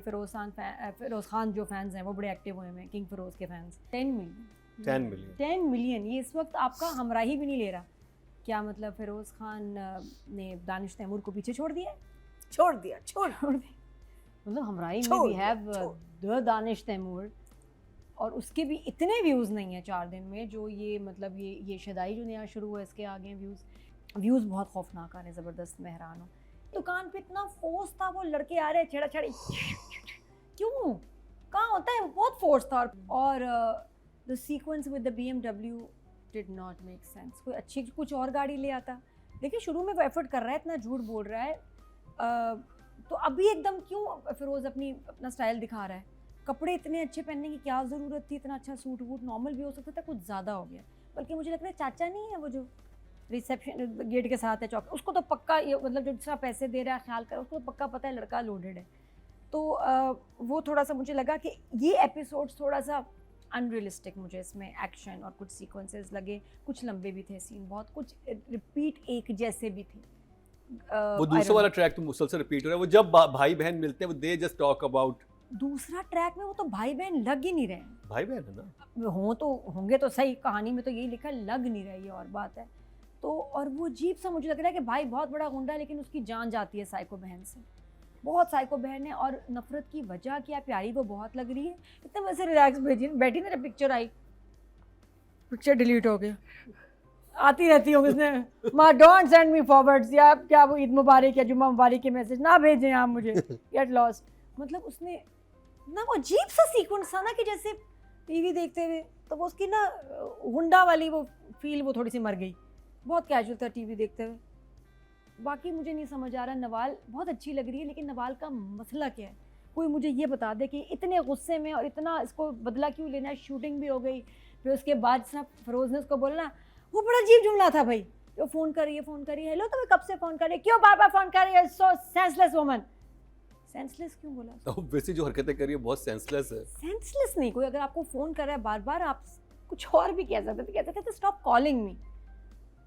फिरोज खान जो फैंस हैं वो बड़े एक्टिव हुए हैं, किंग फिरोज के फैंस। 10 मिलियन ये इस वक्त आपका हमराही भी नहीं ले रहा। क्या मतलब फिरोज खान ने दानिश तैमूर को पीछे छोड़ दिया? छोड़ दिया मतलब हमराही में we have the Danish Taimoor, और उसके भी इतने व्यूज़ नहीं हैं 4 दिन में जो ये मतलब ये शदाई जो नया शुरू हुआ इसके आगे व्यूज़ बहुत खौफनाक आ रहे हैं, ज़बरदस्त। मैं हैरान हूँ। दुकान पे इतना फोर्स था, वो लड़के आ रहे छेड़ा छेड़ी क्यों, कहाँ होता है, बहुत फोर्स था। और the sequence with the BMW did not make sense. कोई अच्छी कुछ और गाड़ी ले आता। देखिए शुरू में वो एफर्ट कर रहा है, इतना झूठ बोल रहा है, तो अभी एकदम क्यों फिरोज़ अपना स्टाइल दिखा रहा है? कपड़े इतने अच्छे पहनने की क्या ज़रूरत थी? इतना अच्छा सूट वूट नॉर्मल भी हो सकता था, कुछ ज़्यादा हो गया। बल्कि मुझे लग रहा है चाचा नहीं है वो जो रिसेप्शन गेट के साथ है चौक, उसको तो पक्का मतलब जो दूसरा पैसे दे रहा है ख्याल कर, उसको तो पक्का पता है लड़का लोडेड है। तो वो थोड़ा सा मुझे लगा कि ये एपिसोड्स थोड़ा सा अनरियलिस्टिक मुझे इसमें एक्शन और कुछ सीक्वेंसेस लगे, कुछ लंबे भी थे सीन, बहुत कुछ रिपीट एक जैसे भी थे। वो दूसरा वाला ट्रैक तो मुसलसल रिपीट हो रहा है, वो जब भाई बहन मिलते हैं वो दे जस्ट टॉक अबाउट दूसरा ट्रैक में वो तो भाई बहन लग ही नहीं रहे। भाई बहन है ना, होंगे तो सही, कहानी में तो यही लिखा लग नहीं रही, और बात है तो। और वो अजीब सा मुझे लग रहा है कि भाई बहुत बड़ा गुंडा है लेकिन उसकी जान जाती है साइको बहन से, बहुत साइको बहन है। और नफरत की वजह क्या, प्यारी वो बहुत लग रही है, इतने वैसे रिलैक्स बैठी मेरे पिक्चर आई, पिक्चर डिलीट हो गया, आती रहती हूँ उसने माँ डोंट सेंड मी फॉरवर्ड्स, या क्या वो ईद मुबारक या जुम्मा मुबारक के मैसेज ना भेजें आप मुझे, गेट लॉस्ट। मतलब उसने ना वो अजीब सा सीक्वेंस था ना कि जैसे टीवी देखते हुए तो वो उसकी ना गुंडा वाली वो फील वो थोड़ी सी मर गई, बहुत कैजुअल था टीवी देखते हुए। बाकी मुझे नहीं समझ आ रहा, नवाल बहुत अच्छी लग रही है लेकिन नवाल का मसला क्या है, कोई मुझे ये बता दे कि इतने गुस्से में और इतना इसको बदला क्यों लेना है। शूटिंग भी हो गई, फिर उसके बाद फिरोज ने उसको बोला ना, वो बड़ा अजीब जुमला था भाई, जो फ़ोन कर रही है, हेलो तो कब से फ़ोन कर रही है, क्यों बार बार फ़ोन कर रही है, सो सेंसलेस वुमन। सेंसलेस क्यों बोला? वैसे जो हरकतें कर रही है बहुत सेंसलेस है। सेंसलेस नहीं, कोई अगर आपको फ़ोन कर रहा है बार बार, आप कुछ और भी कह सकते थे, stop calling me,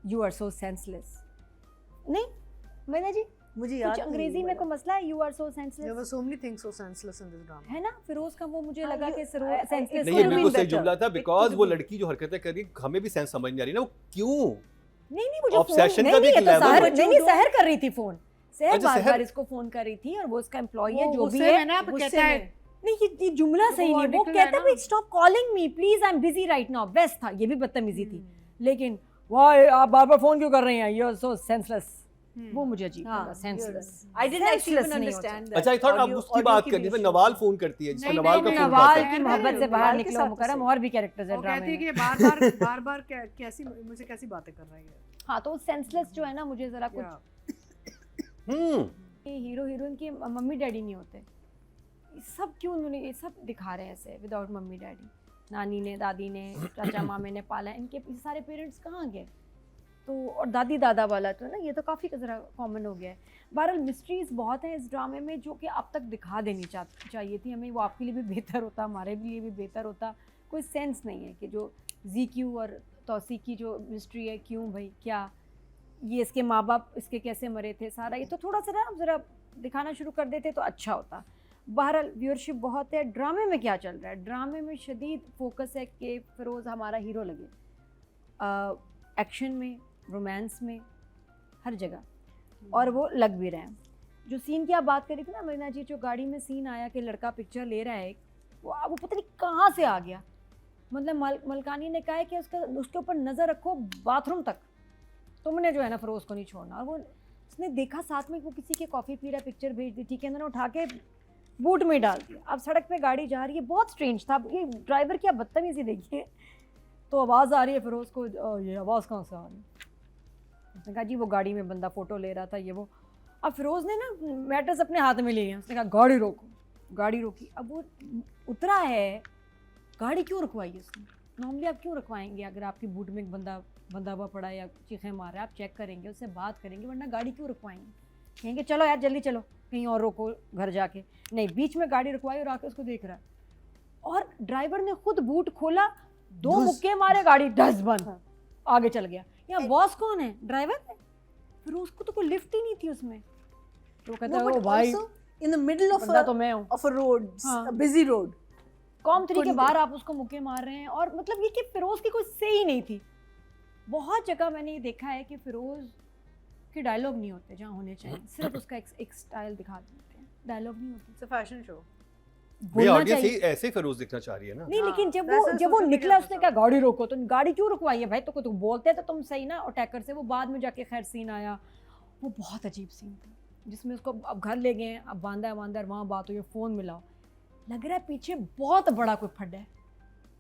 you are so senseless. नहीं मैंने जी मुझे याद कुछ अंग्रेजी में कोई मसला है, you are so senseless. There were so many things so senseless in this drama. है ना, फिरोज का वो मुझे लगा कि सेंसलेस नहीं ये बिल्कुल सही जुमला था, बिकॉज वो लड़की जो हरकतें कर रही है हमें भी सेंस समझ नहीं आ रही ना, वो क्यों नहीं मुझे Obsession का भी एक level है। नहीं सहर कर रही थी फोन, सहर अच्छा, बार सहर- बार इसको फोन कर रही थी, और वो उसका एम्प्लॉई है जो भी गुस्से है में ना, गुस्से कहता है में। नहीं ये जुमला सही नहीं, वो कहता है stop calling me please, I am busy right now, best था, ये भी बदतमीजी थी। लेकिन वाह आप बार बार फोन क्यों कर रहे हैं, यू आर सो सेंसलेस, वो मुझे अजीब लगा, senseless. I didn't actually even understand that. अच्छा आई थॉट आप उसकी बात करनी है, नवाल फोन करती है जिसको नवाल का फोन नवाल आता की है। मोहब्बत से बाहर नवाल के निकलो साथ मुकरम, तो और भी कैरेक्टर्स है वो ड्रामे कहती है में। कि बार बार कैसी मुझे कैसी बातें कर रही है। हाँ तो सेंसलेस जो है ना, मुझे जरा कुछ हीरो हीरोइन के मम्मी डैडी नहीं होते, सब क्यों उन्होंने ये सब दिखा रहे हैं ऐसे विदाउट मम्मी डैडी, नानी ने दादी ने चाचा मामे ने पाला, इनके सारे पेरेंट्स कहाँ गए? तो और दादी दादा वाला तो ना, ये तो काफ़ी ज़रा कॉमन हो गया है। बहरहाल मिस्ट्रीज़ बहुत हैं इस ड्रामे में जो कि अब तक दिखा देनी चाहिए थी हमें, वो आपके लिए भी बेहतर होता, हमारे लिए भी बेहतर होता। कोई सेंस नहीं है कि जो ZQ और तौसीक की जो मिस्ट्री है, क्यों भाई क्या ये इसके माँ बाप इसके कैसे मरे थे, सारा ये तो थोड़ा सा ना ज़रा दिखाना शुरू कर देते तो अच्छा होता। बहरहाल व्यूअरशिप बहुत है। ड्रामे में क्या चल रहा है, ड्रामे में शदीद फोकस है कि फ़िरोज़ हमारा हीरो लगे, एक्शन में, रोमांस में, हर जगह, और वो लग भी रहे हैं। जो सीन की आप बात करी थी ना मरीना जी, जो गाड़ी में सीन आया कि लड़का पिक्चर ले रहा है, वो पता नहीं कहाँ से आ गया। मतलब मलकानी ने कहा है कि उसके ऊपर नज़र रखो बाथरूम तक, तुमने जो है ना फिरोज़ को नहीं छोड़ना। और वो उसने देखा साथ में वो किसी के कॉफ़ी पी रहा, पिक्चर भेज दी, ठीक है, उन्होंने उठा के बूट में डाल दिया। अब सड़क पे गाड़ी जा रही है, बहुत स्ट्रेंज था ये ड्राइवर की, आप बदतमीजी देखिए। तो आवाज़ आ रही है फिरोज़ को, ये आवाज़ कहाँ से आ रही है? उसने कहा जी वो गाड़ी में बंदा फ़ोटो ले रहा था, ये वो। अब फिरोज़ ने ना मैटर्स अपने हाथ में ले लिया, उसने कहा गाड़ी रोको, गाड़ी रोकी। अब वो उतरा है, गाड़ी क्यों रुकवाई उसने? नॉर्मली आप क्यों रुकवाएंगे? अगर आपकी बूट में एक बंदा हुआ पड़ा है या चीखें मार रहा है, आप चेक करेंगे, उससे बात करेंगे, वरना गाड़ी क्यों रुकवाएंगे? कहेंगे चलो यार जल्दी चलो कहीं और रोको घर जाके, नहीं, बीच में गाड़ी रुकवाई और आके उसको देख रहा है। और ड्राइवर ने खुद बूट खोला, 2 मुक्के मारे, गाड़ी डस बंद, आगे चल गया। यहाँ बॉस कौन है? ड्राइवर है। फिर उसको तो कोई लिफ्ट ही नहीं थी उसमें, तो कहता है ओ भाई in the middle of बंदा तो मैं हूँ। a road, हाँ। a busy road. कॉम 3 के couldn't बाहर आप उसको मुक्के मार रहे हैं, और मतलब ये कि फिरोज की कोई से ही नहीं थी। बहुत जगह मैंने ये देखा है कि फिरोज के डायलॉग नहीं होते जहाँ होने चाहिए, सिर्फ उसका एक स्टाइल दिखा देते हैं, डायलॉग नहीं होते। It's a fashion show. भाई बोलना ऑडियंस चाहिए। ऐसे ही फिरोज दिखना चाह रही है ना। नहीं, हाँ, लेकिन जब वैसे वो social निकला media उसने पे कहा सब। गाड़ी रोको, तो गाड़ी क्यों रुकवाई है भाई, तो तू बोलते तो तुम सही ना अटैकर से। वो बाद में जाके खैर सीन आया, वो बहुत अजीब सीन था जिसमें उसको अब घर ले गए, अब बांधा वहाँ बात हुई, फ़ोन मिलाओ, लग रहा है पीछे बहुत बड़ा कोई फड्डा है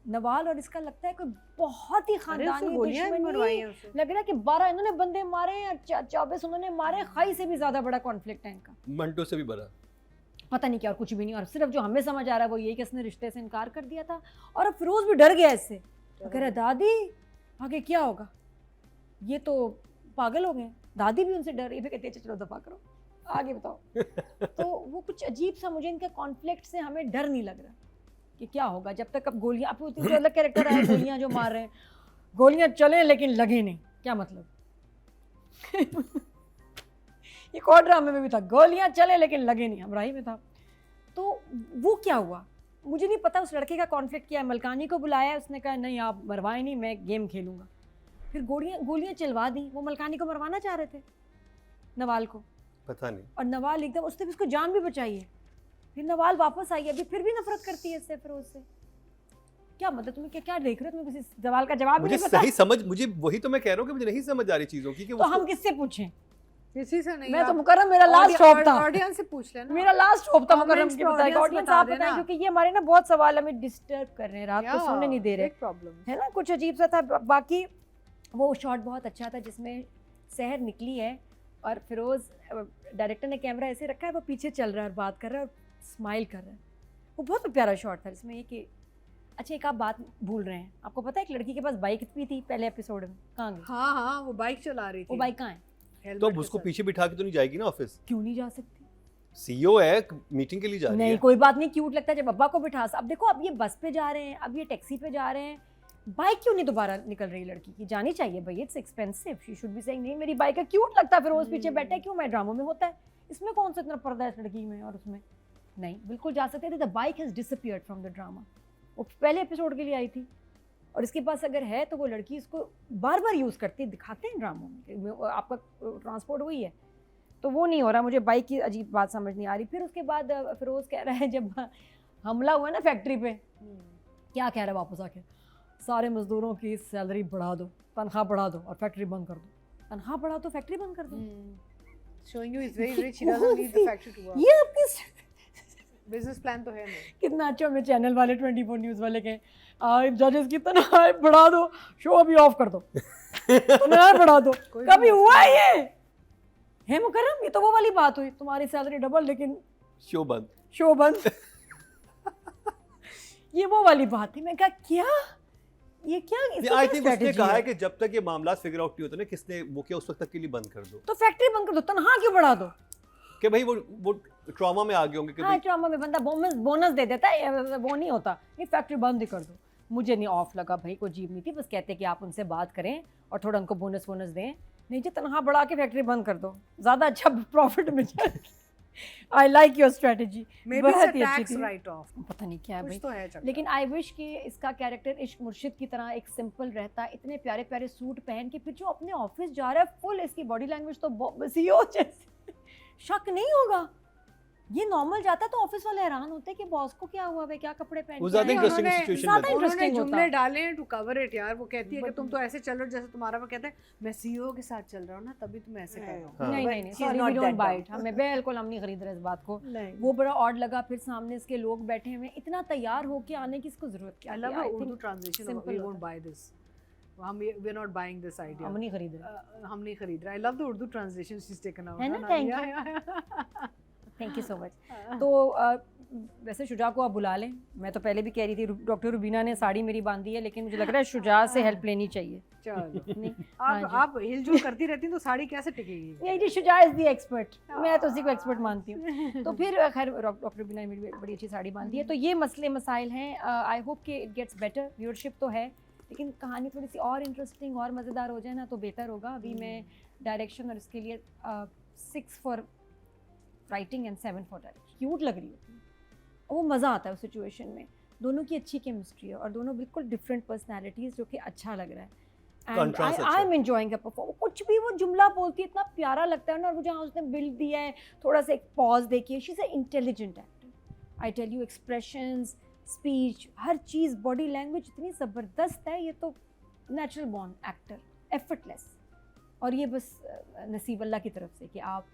नवाल, और इसका लगता है कोई बहुत ही अरे उसको खानदानी गोलियां मरवाई दुश्मनी। हैं उसे। लग रहा है कि 12 इन्होंने बंदे मारे हैं, 24 उन्होंने मारे, खाई से भी ज्यादा बड़ा कॉन्फ्लिक्ट है इनका, मंटो से भी बड़ा। पता नहीं क्या, और कुछ भी नहीं। और सिर्फ जो हमें समझ आ रहा है वो यही कि इसने रिश्ते से इनकार कर दिया था, और अब फिरोज भी डर गया इससे, कह रहा है दादी आगे क्या होगा, ये तो पागल हो गए। दादी भी उनसे डर, ये भी कहते हैं चलो दफा करो, आगे बताओ। तो वो कुछ अजीब सा, मुझे इनके कॉन्फ्लिक्ट से हमें डर नहीं लग रहा कि क्या होगा जब तक अब गोलियां, अब जो अलग कैरेक्टर आए गोलियां जो मार रहे हैं, गोलियां चले लेकिन लगे नहीं, क्या मतलब। एक और ड्रामे में भी था, गोलियां चले लेकिन लगे नहीं, हमराही में था। तो वो क्या हुआ मुझे नहीं पता। उस लड़के का कॉन्फ्लिक्ट किया, मलकानी को बुलाया, उसने कहा नहीं आप मरवाए नहीं, मैं गेम खेलूंगा। फिर गोलियां चलवा दी, वो मलकानी को मरवाना चाह रहे थे नवाल को, पता नहीं। और नवाल एकदम, उसने भी उसको जान भी बचाई है। फिर नवाल वापस आई, अभी फिर भी नफरत करती है इससे, फिरोज से। क्या मतलब, तुम्हें क्या देख रहे हो, तुम्हें किसी सवाल का जवाब मुझे नहीं पता। सही समझ, मुझे वही तो मैं कह रहा हूँ कि मुझे नहीं समझ आ रही चीजों की कि तो हम किससे पूछें? किसी से नहीं। मैं तो मुकर्रम, मेरा लास्ट होप था, ऑडियंस से पूछ लेना। मेरा लास्ट होप था मुकर्रम Comments की पे बताएगा, audience ऑडियंस बता आप देना। बताएं, क्योंकि ये हमारे ना बहुत सवाल हमें डिस्टर्ब कर रहे हैं, रात को सोने नहीं दे रहे, प्रॉब्लम है ना। कुछ अजीब सा था। बाकी वो शॉट बहुत अच्छा था जिसमें सहर निकली है और फिरोज, डायरेक्टर ने कैमरा ऐसे रखा है, वो पीछे चल रहा है और बात कर रहा है और स्माइल कर रहा है। वो बहुत प्यारा शॉट था जिसमें ये कि अच्छा एक आप बात भूल रहे हैं, आपको पता है एक लड़की के पास बाइक भी थी पहले एपिसोड में, कहाँ गई हाँ हाँ, वो बाइक चला रही थी। वो बाइक कहाँ है? तो अब उसको पीछे बिठा के तो नहीं जाएगी ना ऑफिस? क्यों नहीं जा सकती? सीईओ है, मीटिंग के लिए जा रही नहीं है। कोई बात नहीं, क्यूट लगता है जब अब्बा को बिठा। अब देखो, अब ये बस पे जा रहे हैं, अब ये टैक्सी पे जा रहे हैं, बाइक क्यों नहीं दोबारा निकल रही लड़की की? जानी चाहिए भाई, it's expensive, she should be saying नहीं मेरी बाइक है। क्यूट लगता है, फिर रोज पीछे बैठा है, क्यों? मैं ड्रामों में होता है, इसमें कौन सा इतना पर्दा है इस लड़की में और उसमें? नहीं, बिल्कुल जा सकते थे। The bike has disappeared from the drama. वो पहले एपिसोड के लिए आई थी, और इसके पास अगर है तो वो लड़की इसको बार बार यूज़ करती है, दिखाते हैं ड्रामों में आपका ट्रांसपोर्ट वही है, तो वो नहीं हो रहा। मुझे बाइक की अजीब बात समझ नहीं आ रही। फिर उसके बाद फिरोज कह रहा है, जब हमला हुआ ना फैक्ट्री पे, क्या कह रहा है वापस आके, सारे मजदूरों की सैलरी बढ़ा दो, तनख्वाह बढ़ा दो और फैक्ट्री बंद कर दो। तनख्वाह बढ़ा दो, फैक्ट्री बंद कर दो। Showing you he's very rich, he doesn't need the factory to work. ये आपकी बिजनेस प्लान तो है नहीं। कितना अच्छा हमें चैनल वाले 24 न्यूज़ वाले कहें जजेस की तनख्वाह बढ़ा दो, शो भी ऑफ कर दो, तनख्वाह बढ़ा दो। कभी हुआ है ये? है मुकर्रम, ये तो वो वाली बात हुई, तुम्हारी सैलरी डबल लेकिन शो बंद। शो बंद। ये वो वाली बात थी। मैं कहा क्या ये क्या? आई थिंक उसने कहा है कि जब तक ये मामला फिगर आउट नहीं होता ना किसने वो किया, उस वक्त तक के लिए बंद कर दो। तो फैक्ट्री बंद कर दो, तनख्वाह क्यों बढ़ा दो? कि भाई वो ट्रॉमा में आ गए होंगे कि हाँ, ट्रॉमा में बंदा बोनस दे देता है, वो नहीं होता। ये फैक्ट्री बंद ही कर दो। मुझे नहीं ऑफ लगा भाई, कोई अजीब नहीं थी, बस कहते कि आप उनसे बात करें और थोड़ा उनको बोनस दें। नहीं जी, तनख्वाह बढ़ा के फैक्ट्री बंद कर दो, ज़्यादा अच्छा प्रॉफिट मिल जाए। आई लाइक योर स्ट्रेटजी, बहुत ही अच्छी थी। राइट ऑफ पता नहीं क्या है भाई, तो है चक्कर। लेकिन आई विश कि इसका कैरेक्टर इश्क मुर्शिद की तरह एक सिंपल रहता, इतने प्यारे प्यारे सूट पहन के, फिर जो अपने ऑफिस जा रहा है फुल, इसकी बॉडी लैंग्वेज तो सीईओ जैसे, शक नहीं होगा। ये नॉर्मल जाता तो ऑफिस वाले हैरान होते कि बॉस को क्या हुआ है, क्या कपड़े पहन वो ज्यादा इंटरेस्टिंग सिचुएशन ज्यादा लगता है। इंटरेस्टिंग उन्होंने होता। जुमले डाले हैं टू कवर इट यार। वो कहती है कि तुम तो ऐसे चल रहे हो जैसे तुम्हारा, वो कहता है मैं सीईओ के साथ चल रहा हूँ ना, तभी तुम ऐसे कर रहे हो। हाँ। नहीं नहीं नहीं, sorry we don't buy it, हमें बिल्कुल हम नहीं खरीद रहे इस बात को। वो बड़ा ऑड लगा। फिर सामने इसके लोग बैठे हुए, इतना तैयार होके आने की इसको जरूरत क्या? I love Urdu translation, simple we won't buy this, हम we are not buying this idea, हम नहीं खरीद रहे। हम नहीं खरीद रहे। I love the Urdu translation she is taken out, है ना? Thank you, thank you so much. तो वैसे शुजा को आप बुला लें, मैं तो पहले भी कह रही थी, डॉक्टर रुबीना ने साड़ी मेरी बांधी है, लेकिन मुझे लग रहा है शुजा से हेल्प लेनी चाहिए। चलो नहीं, आप हिलजुल करती रहती हैं तो साड़ी कैसे टिकेगी? नहीं जी, शुजा इज द एक्सपर्ट, मैं तो उसी को एक्सपर्ट मानती हूँ। तो फिर खैर डॉक्टर रुबीना ने मेरी बड़ी अच्छी साड़ी बांधी है। तो ये मसले मसाइल हैं। आई होप कि इट गेट्स बेटर। व्यूअरशिप तो है, लेकिन कहानी थोड़ी सी और इंटरेस्टिंग और मज़ेदार हो जाए ना तो बेटर होगा। अभी मैं डायरेक्शन और इसके लिए 6 for writing and 7 for direction. Cute लग रही होती है, और वो मज़ा आता है उस सिचुएशन में। दोनों की अच्छी केमिस्ट्री है और दोनों बिल्कुल डिफरेंट पर्सनैलिटीज़, जो कि अच्छा लग रहा है। एंड Contrast अच्छा आई है। Am enjoying a perform. कुछ भी वो जुमला बोलती है इतना प्यारा लगता है ना, और वो जहाँ उसने बिल्ड दिया है, थोड़ा सा एक पॉज देखिए, she is a intelligent actor. I tell you, expressions, speech, हर चीज़, बॉडी लैंग्वेज इतनी ज़बरदस्त है। ये तो नेचुरल बॉर्न एक्टर, एफर्टलेस। और ये बस नसीब अल्लाह की तरफ से कि आप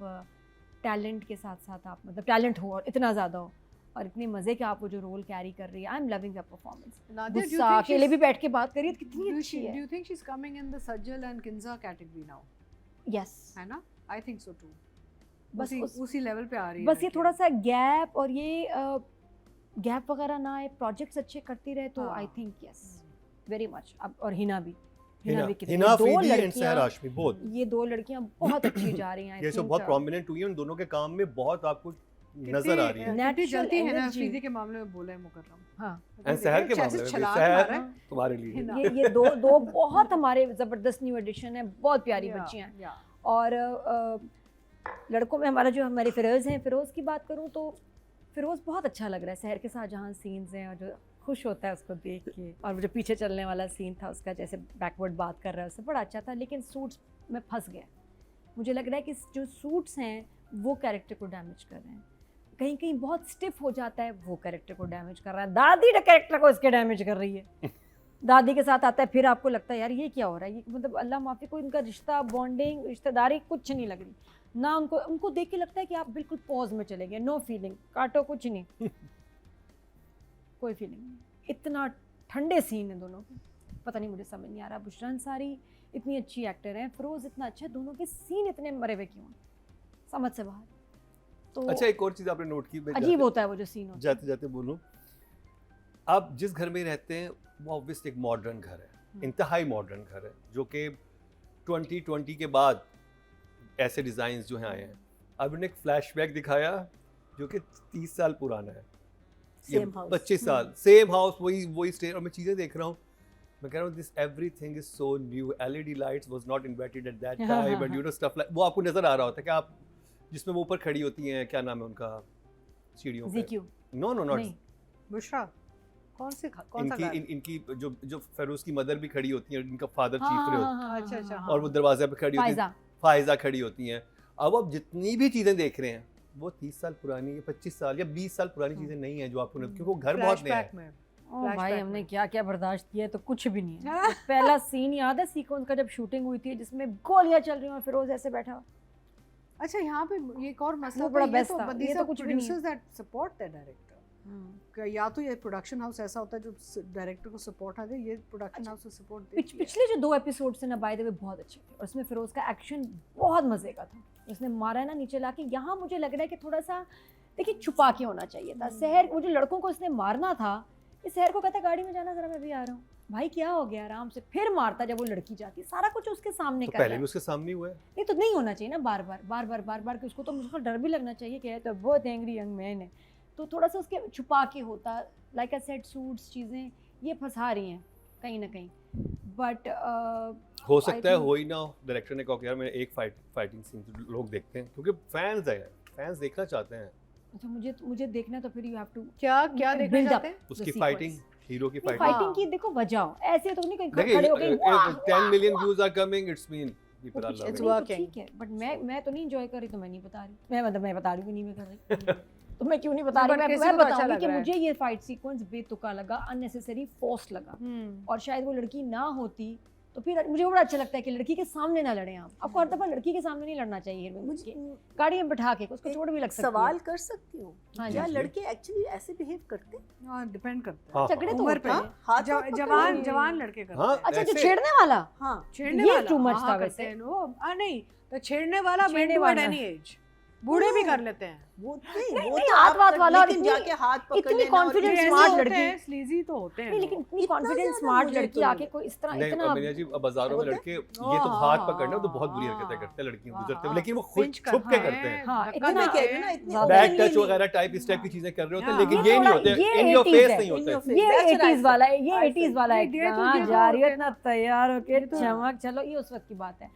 टैलेंट के साथ साथ आप मतलब टैलेंट हो और इतना ज़्यादा हो और इतने मज़े के आप वो जो रोल कैरी कर रही है। I am loving the performance. Nadia, do you गुस्सा think अकेले she's- भी बैठ के बात करिए तो कितनी do अच्छी she- है। Do you think she's coming in the Sajjal and Kinza category now? Yes, है ना? I think so too. बस उसी लेवल पे आ रही है। बस ये लड़कियां। थोड़ा सा गैप, और ये गैप वगैरह ना आए, प्रोजेक्ट्स अच्छे करती रहे तो हाँ। I think yes very much. अब और हिना भी हिना, भी कितनी, हिना दो फीदी एंड लड़कियां, सहर हाशमी बोथ, ये दो लड़कियां बहुत अच्छी जा रही हैं। I ये सब think, बहुत प्रोमिनेंट हुई है, उन दोनों के काम में बहुत आपको नजर आ रही है। कितनी Natural जल्दी है ना energy। फीदी के मामले में बोला है मुकर्रम। हाँ, एंड सहर के मामले में भी, छलांग सहर मारा है। तुम्हारे लिए हिना। ये दो बहुत हमारे ज़बरदस्त न्यू एडिशन है, बहुत प्यारी Yeah, बच्चियां हैं। yeah. और लड़कों में हमारा जो हमारे फिरोज़ हैं, फिरोज़ की बात करूं तो फिरोज़ बहुत अच्छा लग रहा है। शहर के साथ जहाँ सीन्स हैं और जो खुश होता है उसको देख के, और वो जो पीछे चलने वाला सीन था उसका, जैसे बैकवर्ड बात कर रहा है, उससे बड़ा अच्छा था। लेकिन सूट्स में फंस गया। मुझे लग रहा है कि जो सूट्स हैं वो कैरेक्टर को डैमेज कर रहे हैं। कहीं कहीं बहुत स्टिफ हो जाता है, वो कैरेक्टर को डैमेज कर रहा है। दादी ने कैरेक्टर को इसके डैमेज कर रही है। दादी के साथ आता है, फिर आपको लगता है यार ये क्या हो रहा है, ये मतलब अल्लाह माफ़ी, कोई इनका रिश्ता, बॉन्डिंग, रिश्तेदारी कुछ नहीं लग रही ना। उनको देख के लगता है कि आप बिल्कुल पॉज में चले गए, नो फीलिंग, काटो कुछ नहीं, कोई फीलिंग नहीं। इतना ठंडे सीन है दोनों के, पता नहीं, मुझे समझ नहीं आ रहा। बुशरा अंसारी इतनी अच्छी एक्टर है, फिरोज इतना अच्छा है, दोनों के सीन इतने मरे हुए क्यों हैं, समझ से बाहर। तो अच्छा, एक और चीज आपने नोट की, अजीब होता है वो जो सीन होता है। जाते जाते बोलूं, आप जिस घर में रहते हैं वो ऑब्वियसली एक मॉडर्न घर है, इंतहाई मॉडर्न घर है, जो कि 2020 के बाद ऐसे डिज़ाइंस जो हैं आए हैं। अब उन्होंने एक फ्लैशबैक दिखाया जो कि 30 साल पुराना है, ये Same house. 25 साल, सेम हाउस, वही स्टे। और मैं चीज़ें देख रहा हूँ, मैं कह रहा हूँ this everything is so new, LED lights was not invented at that time, and you know stuff like, वो आपको नज़र आ रहा होता है कि आप जिसमें वो ऊपर खड़ी होती हैं, क्या नाम है उनका, सीढ़ियों पे, ZQ नो नॉट नहीं, बुशरा कौन सा घर? इनकी जो फेरोज की मदर भी खड़ी होती है, इनका फादर हाँ, चीफ रहे हाँ, होते हाँ, अच्छा, हाँ, अच्छा, हाँ, और वो दरवाजे पे खड़ी होती है, फायजा। फायजा खड़ी होती हैं। अब आप जितनी भी चीज़ें देख रहे हैं वो 30 साल पुरानी या 25 साल या 20 साल पुरानी चीज़ें नहीं है जो आपको, क्योंकि वो घर बहुत नया है। फ्लैशबैक में ओ भाई, Flashback हमने में। क्या क्या बर्दाश्त किया है, तो कुछ भी नहीं है। पहला सीन याद है सीक्वेंस का, जब शूटिंग हुई थी जिसमें गोलियां चल रही हैं और फिरोज ऐसे बैठा हुआ। अच्छा, यहाँ पे ये एक और मसला वो बड़ा best था, but ये these तो are कुछ भी नहीं है। producers that support their director. या तो ये प्रोडक्शन हाउस ऐसा होता है जो डायरेक्टर को सपोर्ट आ जाए, ये प्रोडक्शन हाउस को सपोर्ट देती है। पिछले जो 2 एपिसोड से ना बाय द वे बहुत अच्छे थे, और उसमें फिरोज का एक्शन बहुत मजे का था। उसने मारा है ना नीचे लाके, यहाँ मुझे लग रहा है कि थोड़ा सा देखिए छुपा के होना चाहिए था। शहर, वो जो लड़कों को इसने मारना था, इस शहर को कहता गाड़ी में जाना, जरा मैं भी आ रहा हूँ। भाई क्या हो गया, आराम से फिर मारता जब वो लड़की जाती है, सारा कुछ उसके सामने तो कर रहा पहले है। भी उसके सामने हुआ है। नहीं तो नहीं होना चाहिए ना, बार बार कि उसको तो मुझको डर भी लगना चाहिए कि तो बहुत एंग्री यंग मैन है, तो थोड़ा सा उसके छुपा के होता। लाइक आई सेड, सूट्स चीज़ें ये फंसा रही हैं कहीं ना कहीं, बट हो सकता है think- हो ही ना, डायरेक्टर ने कहा कि यार मैं एक फाइटिंग सीन लोग देखते हैं क्योंकि फैंस है, फैंस देखना चाहते हैं अच्छा मुझे देखना है, तो फिर यू हैव टू क्या देखना build up चाहते हैं? उसकी sequence. फाइटिंग, हीरो की फाइटिंग। फाइटिंग की देखो वजह हो, ऐसे तो नहीं कहीं देखिए खड़े होके 10 million views are coming, it's mean people are It's loving. working. ठीक है, बट मैं तो नहीं एंजॉय कर रही, तो मैं नहीं बता रही। मैं बता रही हूँ कि नहीं मैं कर रही तो मैं क्यों नहीं बता रही, but किसी मैं को तो अच्छा बताऊंगी लग कि रहा है। मुझे ये फाइट सीक्वेंस बेतुका लगा, अननेसेसरी फोर्स लगा, और शायद वो लड़की ना होती तो फिर मुझे बड़ा अच्छा लगता है कि लड़की के सामने ना लड़े आप। आपको हर दफा लड़की के सामने नहीं लड़ना चाहिए, मुझे गाड़ी में बिठा के उसको चोट भी लग सकती है। सवाल कर सकती हूँ, हाँ क्या जी। लड़के एक्चुअली ऐसे बिहेव करते हैं? हाँ, डिपेंड करता है। हाँ, झगड़े तो उम्र होते पे। हैं। हाथ जव- पकड़ जवान के- जवान लड़के करते हाँ, हैं। अच्छा, जो ऐसे- छेड़ने वाला, हाँ, छेड़ने ये वाला too much हाँ, था हाँ, वैसे। करते हैं वो। नहीं तो छेड़ने वाला छेड़ने मेन टू एट वाला। एनी एज, बूढ़े भी कर लेते हैं। वो नहीं, वो नहीं, तो हाथ आप वाथ कर- वाला और लेकिन इतनी- जाके हाथ पकड़ इतनी लेना और confident, फिर ऐसे smart होते लड़की। हैं, स्लीजी तो होते हैं नहीं, वो। लेकिन इतनी इतना कॉन्फिडेंट ज्यादा स्मार्ट मुझे लड़की तो- आके कोई इस तरह नहीं इतना अमीना जी, अब बाजारों में होता है? लड़के ये तो हाथ पकड़ना तो बहुत बुरी हाँ, हरकतें करते हैं लड़कियों, हाँ, गुजरते हुए, हाँ, लेकिन वो खुद पिंच छुप के करते करते हैं। हाँ, धक्का इतना- देते कह रही हूँ ना, हैं, इतनी ज्यादा- बैक openly टच नहीं। वगैरह टाइप इस टाइप की चीजें कर रहे होते हैं, हाँ, लेकिन ये ये नहीं थोड़ा- होते, ये इन योर 80s फेस है, नहीं in होते your हैं। face. ये That's what I 80s वाला है, ये feel. 80s वाला है। नहीं, ये तो- कहाँ ये तो जा रही है होते हैं। इतना तैयार होके ये तो- चमक, चलो ये उस वक्त की बात है।